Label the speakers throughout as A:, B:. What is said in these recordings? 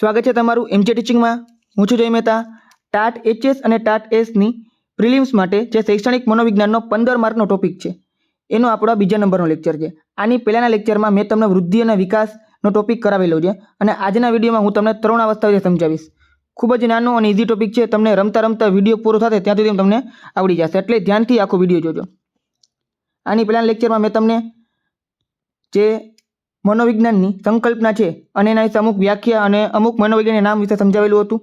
A: સ્વાગત છે તમારું એમજે ટીચિંગમાં. હું છું જય મહેતા. ટાટ એચએસ અને ટાટ એસની પ્રિલિમ્સ માટે જે શૈક્ષણિક મનોવિજ્ઞાનનો 15 માર્કનો ટોપિક છે એનો આપણો બીજા નંબરનો લેક્ચર છે. આની પહેલાંના લેક્ચરમાં મેં તમને વૃદ્ધિ અને વિકાસનો ટોપિક કરાવેલો છે અને આજના વિડીયોમાં હું તમને તરુણાવસ્થા વિશે સમજાવીશ. ખૂબ જ નાનો અને ઇઝી ટોપિક છે. તમને રમતા રમતા વિડીયો પૂરો થશે ત્યાં સુધી તમને આવડી જશે, એટલે ધ્યાનથી આખો વિડીયો જોજો. આની પહેલાંના લેક્ચરમાં મેં તમને જે મનોવિજ્ઞાનની સંકલ્પના છે અને એના વિશે અમુક વ્યાખ્યા અને અમુક મનોવિજ્ઞાનના નામ વિશે સમજાવેલું હતું.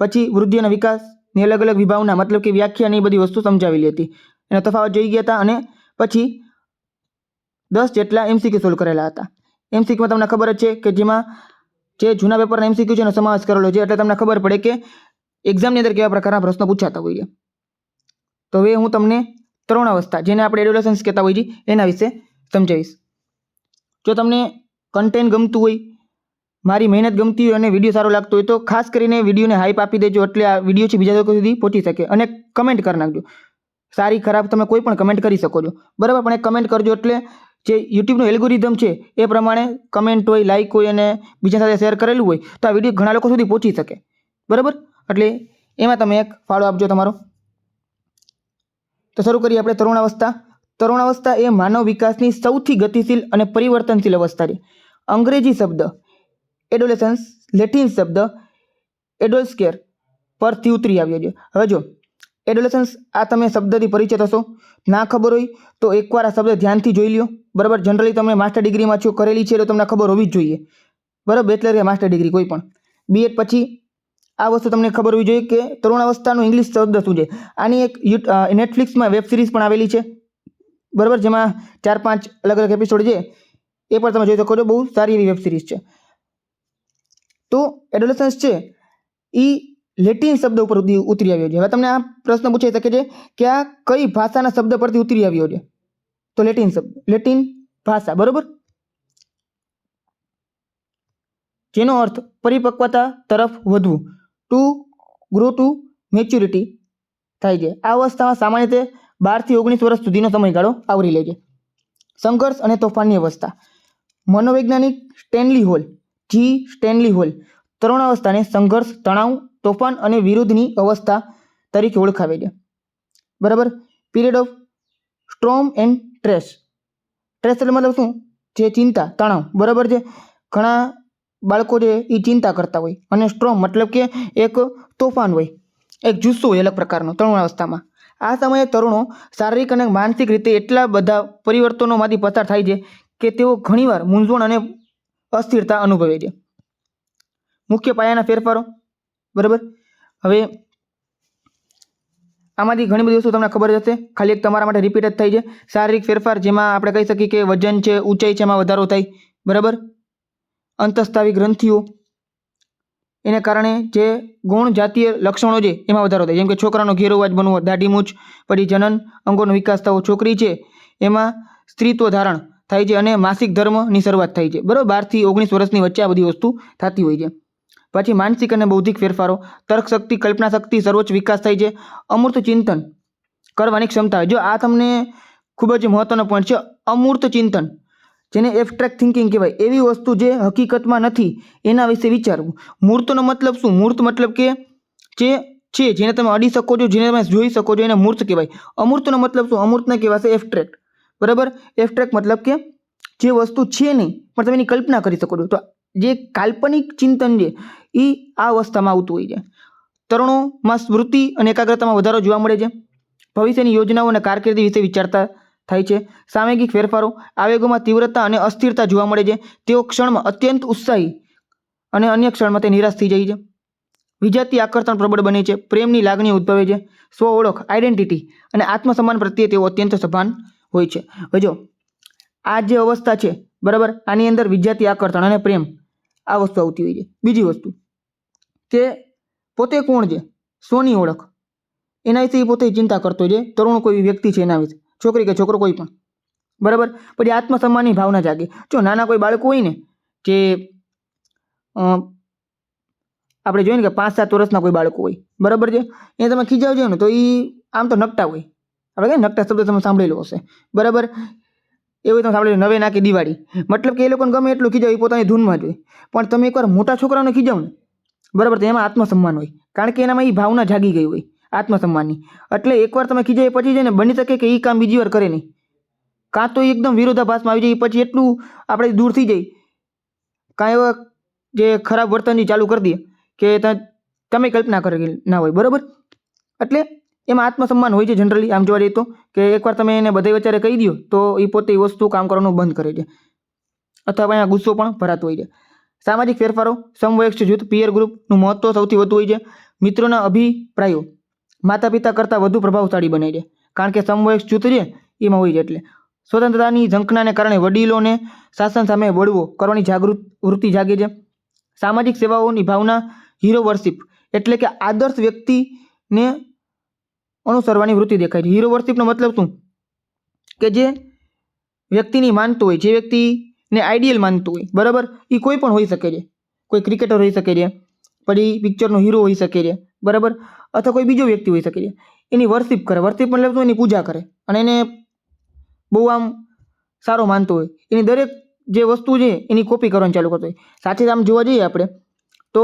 A: પછી વૃદ્ધિ અને વિકાસની અલગ અલગ વિભાવના મતલબ કે વ્યાખ્યાની બધી વસ્તુ સમજાવેલી હતી, એનો તફાવત જોઈ ગયા હતા. અને પછી 10 જેટલા એમસીક્યુ સોલ્વ કરેલા હતા. એમસીક્યુમાં તમને ખબર જ છે કે જેમાં જે જૂના પેપરના એમસીક્યુ છે એનો સમાવેશ કરેલો છે, એટલે તમને ખબર પડે કે એક્ઝામની અંદર કેવા પ્રકારના પ્રશ્નો પૂછાતા હોય છે. તો હવે હું તમને તરુણાવસ્થા, જેને આપણે એડોલેસન્સ કહેતા હોઈએ છીએ, એના વિશે સમજાવીશ. જો તમને કન્ટેન્ટ ગમતું હોય, મારી મહેનત ગમતી હોય અને વિડીયો સારો લાગતો હોય તો ખાસ કરીને વિડીયોને હાઈપ આપી દેજો, એટલે આ વિડીયો છે બીજા લોકો સુધી પહોંચી શકે. અને કમેન્ટ કરી નાખજો, સારી ખરાબ તમે કોઈ પણ કમેન્ટ કરી શકો છો, બરાબર. પણ એક કમેન્ટ કરજો એટલે જે યુટ્યુબનું એલ્ગોરિધમ છે એ પ્રમાણે કમેન્ટ હોય, લાઇક હોય અને બીજા સાથે શેર કરેલું હોય તો આ વિડીયો ઘણા લોકો સુધી પહોંચી શકે, બરાબર. એટલે એમાં તમે એક ફાળો આપજો તમારો. તો શરૂ કરીએ આપણે તરુણાવસ્થા. તરુણાવસ્થા એ માનવ વિકાસની સૌથી ગતિશીલ અને પરિવર્તનશીલ અવસ્થા છે. અંગ્રેજી શબ્દ એડોલેસન્સ લેટિન શબ્દ એડોલ્સ્કેર પરથી ઉતરી આવ્યો છે. હવે જો એડોલેસન્સ, આ તમે શબ્દથી પરિચિત હશો. ના ખબર હોય તો એકવાર આ શબ્દ ધ્યાનથી જોઈ લ્યો, બરાબર. જનરલી તમે માસ્ટર ડિગ્રીમાં છો, કરેલી છે તો તમને ખબર હોવી જ જોઈએ, બરાબર. બેચલર કે માસ્ટર ડિગ્રી કોઈ પણ, બીએડ પછી આ વસ્તુ તમને ખબર હોવી જોઈએ કે તરુણાવસ્થાનો ઇંગ્લિશ શબ્દ શું છે. આની એક નેટફ્લિક્સમાં વેબ સિરીઝ પણ આવેલી છે, બરાબર, જેમાં 4-5 અલગ અલગ એપિસોડ છે, એ પણ તમે જોઈ શકો છો. બહુ સારી એવી વેબ સિરીઝ છે. તો એડોલેસન્સ છે એ લેટિન શબ્દ ઉપર ઉતરી આવ્યો છે. હવે તમને આ પ્રશ્ન પૂછાઈ શકે છે કે આ કઈ ભાષાના શબ્દ પરથી ઉતરી આવ્યો છે? તો લેટિન શબ્દ, લેટિન ભાષા, બરાબર, જેનો અર્થ પરિપક્વતા તરફ વધવું, ટુ ગ્રો ટુ મેચ્યુરિટી થાય છે. આ અવસ્થામાં સામાન્ય રીતે 12 થી 19 વર્ષ સુધીનો સમયગાળો આવરી લે છે. સંઘર્ષ અને તોફાનની અવસ્થા. મનોવૈજ્ઞાનિક સ્ટેનલી હોલ, જી સ્ટેનલી હોલ, તરુણાવસ્થાને સંઘર્ષ, તણાવ, તોફાન અને વિરોધની અવસ્થા તરીકે ઓળખાવે છે, બરાબર. Period of storm and stress. Stress એટલે મતલબ શું? જે ચિંતા, તણાવ, બરાબર છે. ઘણા બાળકો છે એ ચિંતા કરતા હોય, અને સ્ટ્રોમ મતલબ કે એક તોફાન હોય, એક જુસ્સો હોય અલગ પ્રકારનો તરુણાવસ્થામાં. આ સમયે તરુણો શારીરિક અને માનસિક રીતે એટલા બધા પરિવર્તનોમાંથી પસાર થાય છે કે તેઓ ઘણીવાર મૂંઝવણ અને અસ્થિરતા અનુભવે છે. મુખ્ય પાયાના ફેરફારો, બરાબર. હવે આમાંથી ઘણી બધી વસ્તુ તમને ખબર જ હશે, ખાલી એક તમારા માટે રિપીટ જ થાય છે. શારીરિક ફેરફાર, જેમાં આપણે કહી શકીએ કે વજન છે, ઊંચાઈ છે, એમાં વધારો થાય, બરાબર. અંતઃસ્ત્રાવી ગ્રંથિઓ, એને કારણે જે ગૌણ જાતીય લક્ષણો છે એમાં વધારો થાય, જેમ કે છોકરાનો ઘેરો અવાજ બનવો, દાઢી મૂછ, પછી જનન અંગોનો વિકાસ થવો, છોકરી છે એમાં સ્ત્રીત્વ ધારણ થાય છે અને માસિક ધર્મની શરૂઆત થાય છે, બરાબર. 12 થી 19 વર્ષની વચ્ચે આ બધી વસ્તુ થતી હોય છે. પછી માનસિક અને બૌદ્ધિક ફેરફારો, તર્ક શક્તિ, કલ્પના શક્તિ, સર્વોચ્ચ વિકાસ થાય છે. અમૂર્ત ચિંતન કરવાની ક્ષમતા હોય. જો આ તમને ખૂબ જ મહત્વનો પોઈન્ટ છે, અમૂર્ત ચિંતન, જેને એબ્સ્ટ્રેક્ટ થિંકિંગ કહેવાય. એવી વસ્તુ જે હકીકતમાં નથી એના વિશે વિચારવું. મૂર્તનો મતલબ શું? મૂર્ત મતલબ કે જે છે, જેને તમે અડી શકો છો, જેને તમે જોઈ શકો છો, એને મૂર્ત કહેવાય. અમૂર્તનો મતલબ શું? અમૂર્તને કહેવાશે એબ્સ્ટ્રેક્ટ, બરાબર. એબ્સ્ટ્રેક્ટ મતલબ કે જે વસ્તુ છે નહીં પણ તમે એની કલ્પના કરી શકો છો. તો જે કાલ્પનિક ચિંતન છે એ આ અવસ્થામાં આવતું હોય છે. તરુણોમાં સ્મૃતિ અને એકાગ્રતામાં વધારો જોવા મળે છે. ભવિષ્યની યોજનાઓ અને કારકિર્દી વિશે વિચારતા થાય છે. સાંવેગિક ફેરફારો, આવેગોમાં તીવ્રતા અને અસ્થિરતા જોવા મળે છે. તેઓ ક્ષણમાં અત્યંત ઉત્સાહી અને અન્ય ક્ષણમાં તે નિરાશ થઈ જાય છે. વિજાતીય આકર્ષણ પ્રબળ બને છે. પ્રેમની લાગણીઓ ઉદ્ભવે છે. સ્વ ઓળખ, આઈડેન્ટિટી અને આત્મસન્માન પ્રત્યે તેઓ અત્યંત સભાન હોય છે. હવે જો આ જે અવસ્થા છે, બરાબર, આની અંદર વિજાતીય આકર્ષણ અને પ્રેમ આ વસ્તુ આવતી હોય છે. બીજી વસ્તુ કે પોતે કોણ છે, સ્વની ઓળખ, એના વિશે એ પોતે ચિંતા કરતો હોય છે. તરુણ કોઈ વ્યક્તિ છે એના વિશે, છોકરી કે છોકરો કોઈ પણ, બરાબર. પછી આત્મસન્માનની ભાવના જાગે. જો નાના કોઈ બાળકો હોય ને, જે આપણે જોઈએ ને કે 5-7 વર્ષના કોઈ બાળકો હોય, બરાબર છે, એને તમે ખીજાવજો ને તો એ આમ તો નકટા હોય. આપણે કહીએ નકટા શબ્દ તમે સાંભળેલો હશે, બરાબર. એવું તમે સાંભળ્યું નવે નાકે દિવાળી, મતલબ કે એ લોકોને ગમે એટલું ખીજાવ, એ પોતાની ધૂનમાં જ હોય. પણ તમે એકવાર મોટા છોકરાઓને ખીજાવ ને, બરાબર, તો એમાં આત્મસન્માન હોય, કારણ કે એનામાં એ ભાવના જાગી ગઈ હોય આત્મસન્માનની. એટલે એકવાર તમે ખીજાય પછી છે ને બની શકે કે એ કામ બીજી વાર કરે નહીં, કાં તો એકદમ વિરોધાભાસમાં આવી જાય, પછી એટલું આપણે દૂર થઈ જાય, કાં એવા જે ખરાબ વર્તન ચાલુ કરી દે કે તમે કલ્પના કરેલી ના હોય, બરાબર. એટલે એમાં આત્મસન્માન હોય છે જનરલી, આમ જોવા જઈએ તો, કે એકવાર તમે એને બધા વિચારે કહી દો તો એ પોતે એ વસ્તુ કામ કરવાનું બંધ કરે છે, અથવા અહીંયા ગુસ્સો પણ ભરાતો હોય છે. સામાજિક ફેરફારો, સમવયસ્ક જૂથ, પિયર ગ્રુપનું મહત્વ સૌથી વધુ હોય છે. મિત્રોના અભિપ્રાયો માતા પિતા કરતાં વધુ પ્રભાવશાળી બને છે, કારણ કે સમવયસ્ક જૂથ છે એમાં હોય છે. એટલે સ્વતંત્રતાની ઝંખનાને કારણે વડીલોને શાસન સામે વળવો કરવાની જાગૃત વૃત્તિ જાગે છે. સામાજિક સેવાઓની ભાવના, હીરો વર્શિપ એટલે કે આદર્શ વ્યક્તિને અનુસરવાની વૃત્તિ દેખાય છે. હીરો વર્શિપનો મતલબ શું? કે જે વ્યક્તિની માનતું હોય, જે વ્યક્તિને આઈડિયલ માનતું હોય, બરાબર, એ કોઈ પણ હોઈ શકે છે. કોઈ ક્રિકેટર હોઈ શકે છે, પછી પિક્ચરનો હીરો હોઈ શકે છે, બરાબર, અથવા કોઈ બીજો વ્યક્તિ હોઈ શકે છે. એની વર્શિપ કરે. વર્શિપ મતલબ શું? એની પૂજા કરે અને એને બહુ આમ સારો માનતો હોય, એની દરેક જે વસ્તુ છે એની કોપી કરવાનું ચાલુ કરતો હોય. સાચે આમ જોવા જઈએ આપણે તો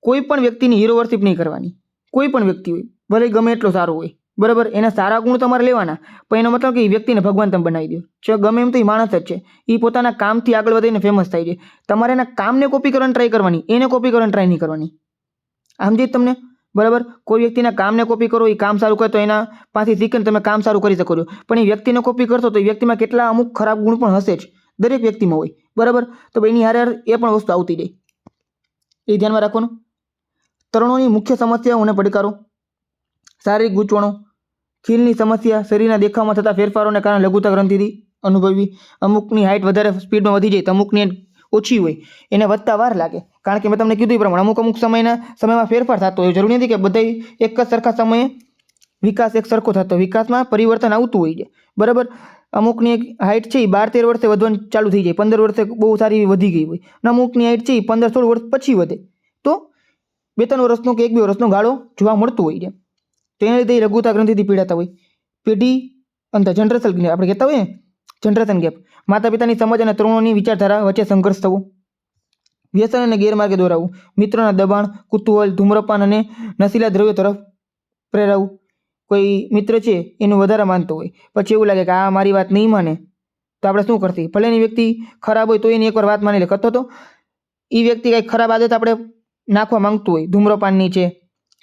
A: કોઈ પણ વ્યક્તિની હીરો વર્શિપ નહીં કરવાની. કોઈ પણ વ્યક્તિ હોય, ભલે ગમે એટલો સારો હોય, બરાબર, એના સારા ગુણ તમારે લેવાના, પણ એનો મતલબ કે એ વ્યક્તિને ભગવાન તમે બનાવી દો. ગમે એમ તો એ માણસ જ છે, એ પોતાના કામથી આગળ વધીને ફેમસ થાય છે. તમારે એના કામને કોપી કરવાની ટ્રાય કરવાની, એને કોપી કરવાની ટ્રાય નહીં કરવાની. સમજી તમને, બરાબર. કોઈ વ્યક્તિના કામને કોપી કરો, એ કામ સારું કરે તો એના પાસેથી શીખીને તમે કામ સારું કરી શકો છો. પણ એ વ્યક્તિને કોપી કરશો તો એ વ્યક્તિમાં કેટલા અમુક ખરાબ ગુણ પણ હશે જ, દરેક વ્યક્તિમાં હોય, બરાબર. તો એની હારે એ પણ વસ્તુ આવતી જાય, એ ધ્યાનમાં રાખવાનું. તરુણોની મુખ્ય સમસ્યાઓ અને પડકારો: શારીરિક ગૂંચવણો, ખીલની સમસ્યા, શરીરના દેખાવમાં થતા ફેરફારોને કારણે લઘુતા ગ્રંથિથી અનુભવી. અમુકની હાઇટ વધારે સ્પીડમાં વધી જાય તો અમુકની ઓછી હોય, એને વધતા વાર લાગે, કારણ કે મેં તમને કીધું એ પ્રમાણે અમુક સમયમાં ફેરફાર થતો હોય. જરૂરી નથી કે બધા એક જ સરખા સમયે વિકાસ એક સરખો થતો, વિકાસમાં પરિવર્તન આવતું હોય છે, બરાબર. અમુકની એક હાઇટ છે એ 12-13 વર્ષે વધવાનું ચાલુ થઈ જાય, 15 વર્ષે બહુ સારી વધી ગઈ હોય, અને અમુકની હાઇટ છે એ 15-16 વર્ષ પછી વધે, તો 2-3 વર્ષનો કે 1-2 વર્ષનો ગાળો જોવા મળતું હોય છે. તેને લીધે લઘુતા ગ્રંથિથી પીડાતા હોય. પેઢી અંતર, જનરેશન આપણે કહેતા હોઈએ જનરેશન ગેપ. માતા પિતાની સમજ અને તરુણોની વિચારધારા વચ્ચે સંઘર્ષ થવો. વ્યસન અને ગેરમાર્ગે દોરાવવું. મિત્રોના દબાણ, કુતૂહલ, ધૂમ્રપાન અને નશીલા દ્રવ્યો તરફ પ્રેરાવું. કોઈ મિત્ર છે એનું વધારે માનતો હોય, પછી એવું લાગે કે આ મારી વાત નહીં માને તો આપણે શું કરતી, ભલે એની વ્યક્તિ ખરાબ હોય તો એની એકવાર વાત માની લે. કથો તો એ વ્યક્તિ કંઈક ખરાબ આદત આપણે નાખવા માંગતું હોય, ધૂમ્રપાનની છે,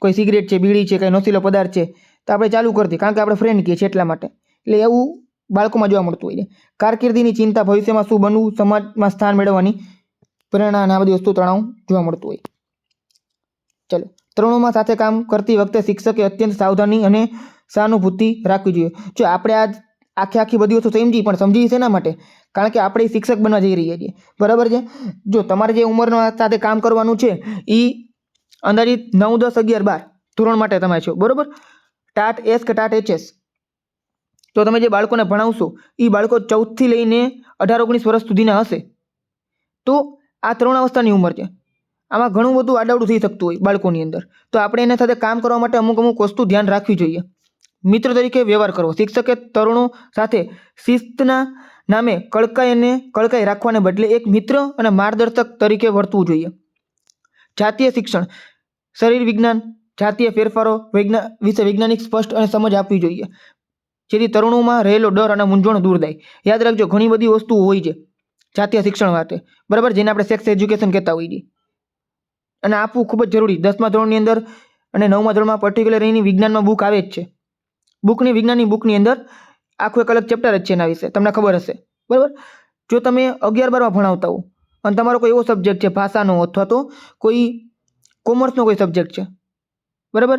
A: કોઈ સિગરેટ છે, બીડી છે, કંઈ નશીલો પદાર્થ છે, તો આપણે ચાલુ કરતી, કારણ કે આપણે ફ્રેન્ડ કહીએ છીએ એટલા માટે. એટલે એવું બાળકોમાં જોવા મળતું હોય છે. કારકિર્દીની ચિંતા, ભવિષ્યમાં શું બનવું, સમાજમાં સ્થાન મેળવવાની પ્રેરણા અને આ બધી વસ્તુ તણાવ જોવા મળતું હોય. ચલો, તરુણોમાં સાથે કામ કરતી વખતે શિક્ષકે અત્યંત સાવધાની અને સહાનુભૂતિ રાખવી જોઈએ. જો આપણે આખી બધી વસ્તુ સમજી, પણ સમજી શેના માટે? કારણ કે આપણે શિક્ષક બનવા જઈ રહ્યા છીએ, બરાબર છે. જો તમારે જે ઉંમરના સાથે કામ કરવાનું છે એ અંદાજિત 9, 10, 11, 12 ધોરણ માટે તમે છો, બરાબર. ટાટ એસ કે ટાટ એચએસ, તો તમે જે બાળકોને ભણાવશો એ બાળકો 14 થી લઈને 18, 19 વર્ષ સુધીના હશે. તો આ તરુણ અવસ્થાની ઉંમર છે. આમાં ઘણું બધું આડાવડું થઈ શકતું હોય બાળકોની અંદર. તો આપણે એના સાથે કામ કરવા માટે અમુક વસ્તુ ધ્યાન રાખવી જોઈએ. મિત્ર તરીકે વ્યવહાર કરવો. શિક્ષકે તરુણો સાથે શિસ્તના નામે કળકાઈ રાખવાને બદલે એક મિત્ર અને માર્ગદર્શક તરીકે વર્તવું જોઈએ. જાતીય શિક્ષણ, શરીર વિજ્ઞાન, જાતીય ફેરફારો વિશે વૈજ્ઞાનિક સ્પષ્ટ અને સમજ આપવી જોઈએ, જેથી તરુણોમાં રહેલો ડર અને મૂંઝવણ દૂર થાય. યાદ રાખજો, ઘણી બધી વસ્તુઓ હોય છે જાતીય શિક્ષણ માટે, બરાબર, જેને આપણે સેક્સ એજ્યુકેશન કહેતા હોઈએ છીએ, અને આપવું ખૂબ જ જરૂરી. 10મા ધોરણની અંદર અને 9મા ધોરણમાં પર્ટિક્યુલર એની વિજ્ઞાનમાં બુક આવે જ છે. વિજ્ઞાનની બુકની અંદર આખું એક અલગ ચેપ્ટર જ છે એના વિશે, તમને ખબર હશે, બરાબર. જો તમે 11, 12માં ભણાવતા હો અને તમારો કોઈ એવો સબ્જેક્ટ છે ભાષાનો અથવા તો કોઈ કોમર્સનો કોઈ સબ્જેક્ટ છે, બરાબર,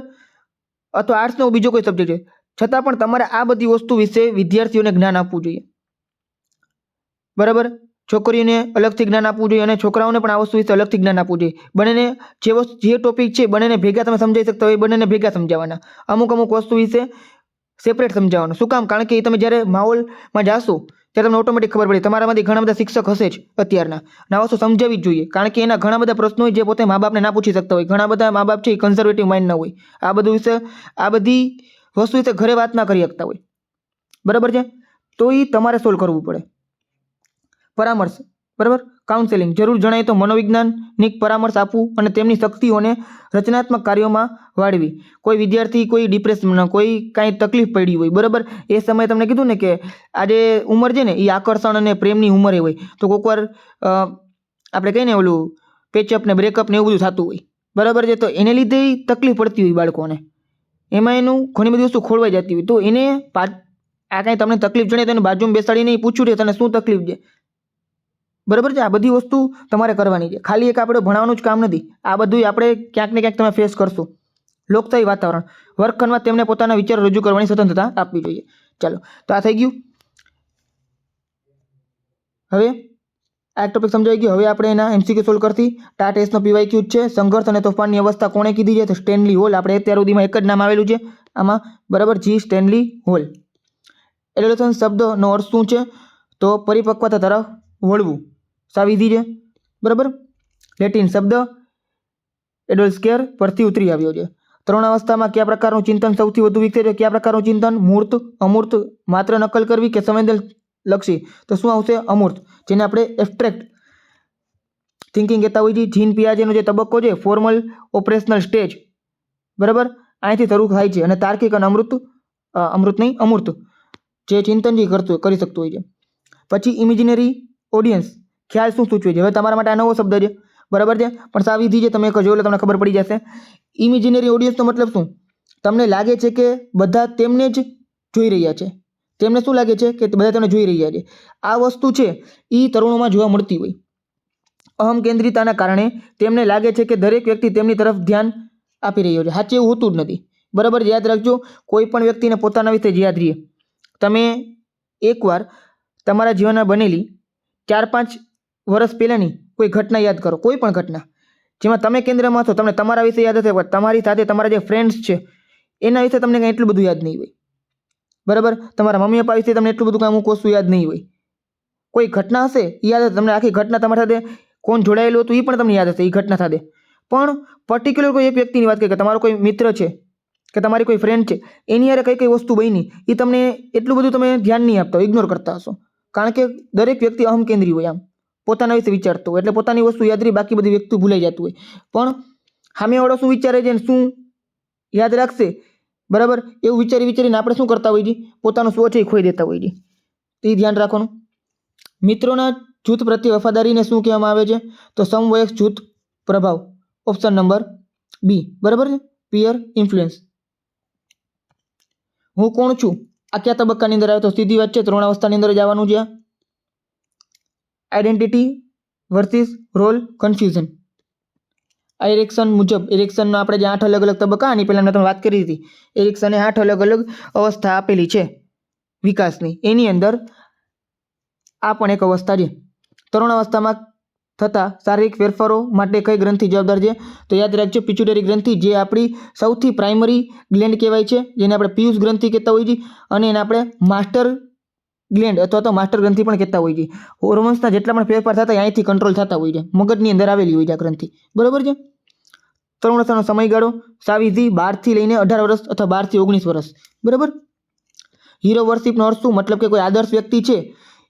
A: અથવા આર્ટ્સનો બીજો કોઈ સબ્જેક્ટ છે, છતાં પણ તમારે આ બધી વસ્તુ વિશે વિદ્યાર્થીઓને જ્ઞાન આપવું જોઈએ, બરાબર. છોકરીઓને અલગથી જ્ઞાન આપવું જોઈએ અને છોકરાઓને પણ આ વસ્તુ વિશે અલગથી જ્ઞાન આપવું જોઈએ. બંનેને જે ટોપિક છે બંનેને ભેગા તમે સમજાવી શકતા હોય બંનેને ભેગા સમજાવવાના. અમુક વસ્તુ વિશે સેપરેટ સમજાવવાનું. શું કામ? કારણ કે તમે જ્યારે માહોલમાં જાશો ત્યારે તમને ઓટોમેટિક ખબર પડે. તમારામાંથી ઘણા બધા શિક્ષક હશે જ અત્યારના, આ વસ્તુ સમજાવવી જ જોઈએ, કારણ કે એના ઘણા બધા પ્રશ્નો હોય જે પોતે મા બાપને ના પૂછી શકતા હોય. ઘણા બધા મા બાપ છે એ કન્ઝર્વેટિવ માઇન્ડ ના હોય, આ બધી વસ્તુ વિશે ઘરે વાત ના કરી શકતા હોય, બરાબર છે. તો એ તમારે સોલ્વ કરવું પડે. પરામર્શ, બરાબર, કાઉન્સેલિંગ, જરૂર જણાય તો મનોવૈજ્ઞાનિક પરામર્શ આપવું અને તેમની શક્તિઓને રચનાત્મક કાર્યોમાં વાળવી. કોઈ વિદ્યાર્થી કોઈ ડિપ્રેશનમાં, કોઈ કાંઈ તકલીફ પડી હોય, બરાબર, એ સમયે તમને કીધું ને કે આજે ઉંમર છે ને એ આકર્ષણ અને પ્રેમની ઉંમરે હોય, તો કોઈક વાર આપણે કહીએ ને ઓલું પેચઅપ ને બ્રેકઅપ ને એવું બધું થતું હોય, બરાબર છે, તો એને લીધે તકલીફ પડતી હોય બાળકોને, એમાં એનું ઘણી બધી વસ્તુ ખોળવાઈ જતી હોય, તો એને આ કાંઈ તમને તકલીફ જણાય તો એને બાજુમાં બેસાડીને પૂછ્યું છે તને શું તકલીફ છે, બરાબર છે. આ બધી વસ્તુ તમારે કરવાની છે. ખાલી એક આપણે ભણાવવાનું જ કામ નથી, આ બધું આપણે ક્યાંક ને ક્યાંક તમે ફેસ કરશો. લોકશાહી વાતાવરણ, વર્ગખંડમાં તેમને પોતાના વિચારો રજૂ કરવાની સ્વતંત્રતા આપવી જોઈએ. ચાલો, તો આ થઈ ગયું. હવે આ ટોપિક સમજાઈ ગયો. હવે આપણે એના MCQ સોલ્વ કરતી. ટા ટેસ્ટનો PYQ છે. સંઘર્ષ અને તોફાનની અવસ્થા કોણે કીધી છે? તો સ્ટેનલી હોલ. આપણે અત્યાર સુધીમાં એક જ નામ આવેલું છે આમાં, બરાબર, જી સ્ટેનલી હોલ. એડોલેસન્સ શબ્દનો અર્થ શું છે? તો પરિપક્વતા તરફ વળવું. સાવિધી છે, બરાબર. લેટિન શબ્દ એડોલ્સ્કેર પરથી ઉતરી આવ્યો છે. તરુણાવસ્થામાં કયા પ્રકારનું ચિંતન સૌથી વધુ વિકસે છે? કયા પ્રકારનું ચિંતન? મૂર્ત, અમૂર્ત, માત્ર નકલ કરવી કે સંવેદનલક્ષી? તો શું આવશે? અમૂર્ત, જેને આપણે એબ્સ્ટ્રેક્ટ થિંકિંગ કહેતા હોઈએ છીએ. જીન પિયાજેનો જે તબક્કો છે, ફોર્મલ ઓપરેશનલ સ્ટેજ, બરાબર, અહીંથી શરૂ થાય છે અને તાર્કિક અને અમૂર્ત જે ચિંતન જે કરી શકતું હોય છે. પછી ઇમેજિનરી ઓડિયન્સ, ખ્યાલ શું સૂચવે છે? હવે તમારા માટે આ નવો શબ્દ છે, બરાબર છે, પણ સાવિધી છે, તમે જોઈ લો તમને ખબર પડી જશે. ઇમેજિનરી ઓડિયન્સનો મતલબ શું? તમને લાગે છે કે બધા તેમને જ જોઈ રહ્યા છે, તેમને શું લાગે છે કે બધા તેને જોઈ રહ્યા છે. આ વસ્તુ છે એ તરુણોમાં જોવા મળતી હોય. અહમ કેન્દ્રિતાના કારણે તેમને લાગે છે કે દરેક વ્યક્તિ તેમની તરફ ધ્યાન આપી રહ્યો છે. સાચે એવું હોતું જ નથી, બરાબર. યાદ રાખજો, કોઈ પણ વ્યક્તિને પોતાના વિશે જ યાદ રહીએ. તમે એકવાર તમારા જીવનમાં બનેલી 4-5 વર્ષ પહેલાંની કોઈ ઘટના યાદ કરો, કોઈ પણ ઘટના જેમાં તમે કેન્દ્રમાં છો, તમને તમારા વિશે યાદ હશે, તમારી સાથે તમારા જે ફ્રેન્ડ્સ છે એના વિશે તમને કંઈ એટલું બધું યાદ નહીં હોય, બરાબર. તમારા મમ્મી પપ્પા વિશે તમને એટલું બધું કાંઈ અમુક વસ્તુ યાદ નહીં હોય. કોઈ ઘટના હશે એ યાદ હશે તમને, આખી ઘટના તમારા સાથે કોણ જોડાયેલું હતું એ પણ તમને યાદ હશે એ ઘટના સાથે. પણ પર્ટિક્યુલર કોઈ એક વ્યક્તિની વાત કરીએ કે તમારો કોઈ મિત્ર છે કે તમારી કોઈ ફ્રેન્ડ છે, એની યારે કઈ કઈ વસ્તુ બની એ તમને એટલું બધું તમે ધ્યાન નહીં આપતા, ઇગ્નોર કરતા હશો. કારણ કે દરેક વ્યક્તિ અહમ કેન્દ્રી હોય, આમ પોતાના વિશે વિચારતો હોય, એટલે પોતાની વસ્તુ યાદ રહી, બાકી બધી વ્યક્તિ ભૂલાઈ જતું હોય. પણ સામેવાળો શું વિચારે છે શું યાદ રાખશે, બરાબર, એવું વિચારીને આપણે શું કરતા હોઈએ છીએ? પોતાનું સ્વ છે એ ખોઈ દેતા હોઈએ છીએ. તો એ ધ્યાન રાખવાનું. મિત્રોના જૂથ પ્રત્યે વફાદારીને શું કહેવામાં આવે છે? તો સમવયસ્ક જૂથ પ્રભાવ. ઓપ્શન નંબર બી, બરાબર છે, પિયર ઇન્ફ્લુઅન્સ. હું કોણ છું આ કયા તબક્કાની અંદર આવે? તો સીધી વાત છે, તરુણાવસ્થાની અંદર જવાનું છે. Identity versus role confusion. આ એરિક્સન મુજબ, એરિક્સનનો આપણે જે 8 અલગ અલગ તબક્કા, આની પહેલાં મેં તમને વાત કરી હતી, એરિક્સને 8 અલગ અલગ અવસ્થા આપેલી છે વિકાસની, એની અંદર આ પણ એક અવસ્થા છે. તરુણાવસ્થામાં થતા શારીરિક ફેરફારો માટે કઈ ગ્રંથિ જવાબદાર છે? તો યાદ રાખજો, પિચ્યુટરી ગ્રંથિ, જે આપણી સૌથી પ્રાઇમરી ગ્લેન્ડ કહેવાય છે, જેને આપણે પિયુષ ગ્રંથિ કહેતા હોઈએ છીએ, અને એને આપણે માસ્ટર ગ્લેન્ડ અથવા તો માસ્ટર ગ્રંથિ પણ કહેતા હોઈએ છીએ. હોર્મોન્સના જેટલા પણ ફેરફાર થતા અહીંથી કંટ્રોલ થતા હોય છે, મગજની અંદર આવેલી હોય છે આ ગ્રંથિ, બરાબર છે. તરુણાવસ્થાનો સમયગાળો સાવિધી 12 થી લઈને 18 વર્ષ અથવા 12 થી 19 વર્ષ, બરાબર. હીરો વર્શિપનો અર્થ શું? મતલબ કે કોઈ આદર્શ વ્યક્તિ છે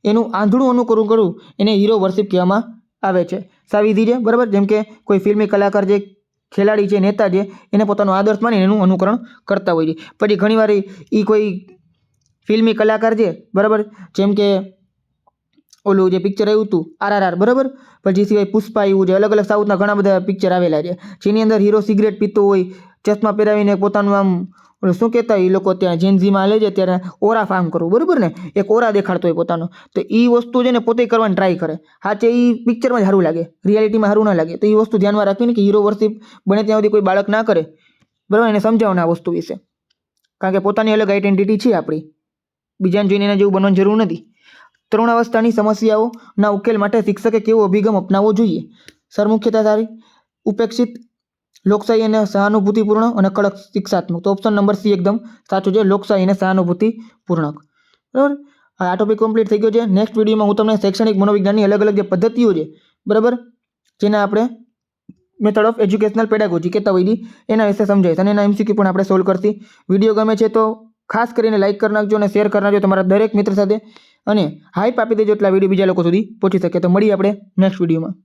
A: એનું આંધળું અનુકરણ કરવું, એને હીરો વર્શિપ કહેવામાં આવે છે. સાવિધી છે, બરાબર, જેમ કે કોઈ ફિલ્મી કલાકાર છે, ખેલાડી છે, નેતા છે, એને પોતાનો આદર્શ માનીને એનું અનુકરણ કરતા હોય છે. પછી ઘણીવાર એ કોઈ ફિલ્મી કલાકાર છે, બરાબર, જેમ કે ઓલું જે પિક્ચર આવ્યું હતું RRR, બરાબર, પછી સિવાય પુષ્પા આવ્યું છે, અલગ અલગ સાઉથના ઘણા બધા પિક્ચર આવેલા છે, જેની અંદર હીરો સિગરેટ પીતો હોય, ચશ્મા પહેરાવીને પોતાનું આમ શું કહેતા હોય એ લોકો ત્યાં જેનઝીમાં લે છે ત્યારે ઓરા ફાર્મ કરવું, બરાબર ને, એક ઓરા દેખાડતો હોય પોતાનો. તો એ વસ્તુ છે ને પોતે કરવાની ટ્રાય કરે. હા, છે એ પિક્ચરમાં જ સારું લાગે, રિયાલિટીમાં સારું ના લાગે. તો એ વસ્તુ ધ્યાનમાં રાખીને કે હીરો વર્શિપ બને ત્યાં સુધી કોઈ બાળક ના કરે, બરાબર, એને સમજાવવાના આ વસ્તુ વિશે. કારણ કે પોતાની અલગ આઈડેન્ટિટી છે આપણી, બીજાને જોઈને એને જેવું બનવાની જરૂર નથી. તરુણાવસ્થાની સમસ્યાઓના ઉકેલ માટે શિક્ષકે કેવો અભિગમ અપનાવવો જોઈએ? સરમુખ્યતાધારી, ઉપેક્ષિત, લોકશાહી અને સહાનુભૂતિપૂર્ણ, અને કડક શિક્ષાત્મક. તો ઓપ્શન નંબર સી એકદમ સાચું છે, લોકશાહી અને સહાનુભૂતિપૂર્ણક, બરાબર. આ ટોપિક કમ્પ્લીટ થઈ ગયો છે. નેક્સ્ટ વિડીયોમાં હું તમને શૈક્ષણિક મનોવિજ્ઞાનની અલગ અલગ જે પદ્ધતિઓ છે, બરાબર, જેને આપણે મેથડ ઓફ એજ્યુકેશનલ પેડાગોજી કહેતા હોઈએ, એના વિશે સમજાવીશ અને એના MCQ પણ આપણે સોલ્વ કરતી. વિડીયો ગમે છે તો ખાસ કરીને લાઇક કરી નાખજો અને શેર કરી નાખજો તમારા દરેક મિત્ર સાથે અને હાઈપ આપી દેજો એટલા વિડીયો બીજા લોકો સુધી પહોંચી શકે. તો મળીએ આપણે નેક્સ્ટ વિડીયોમાં.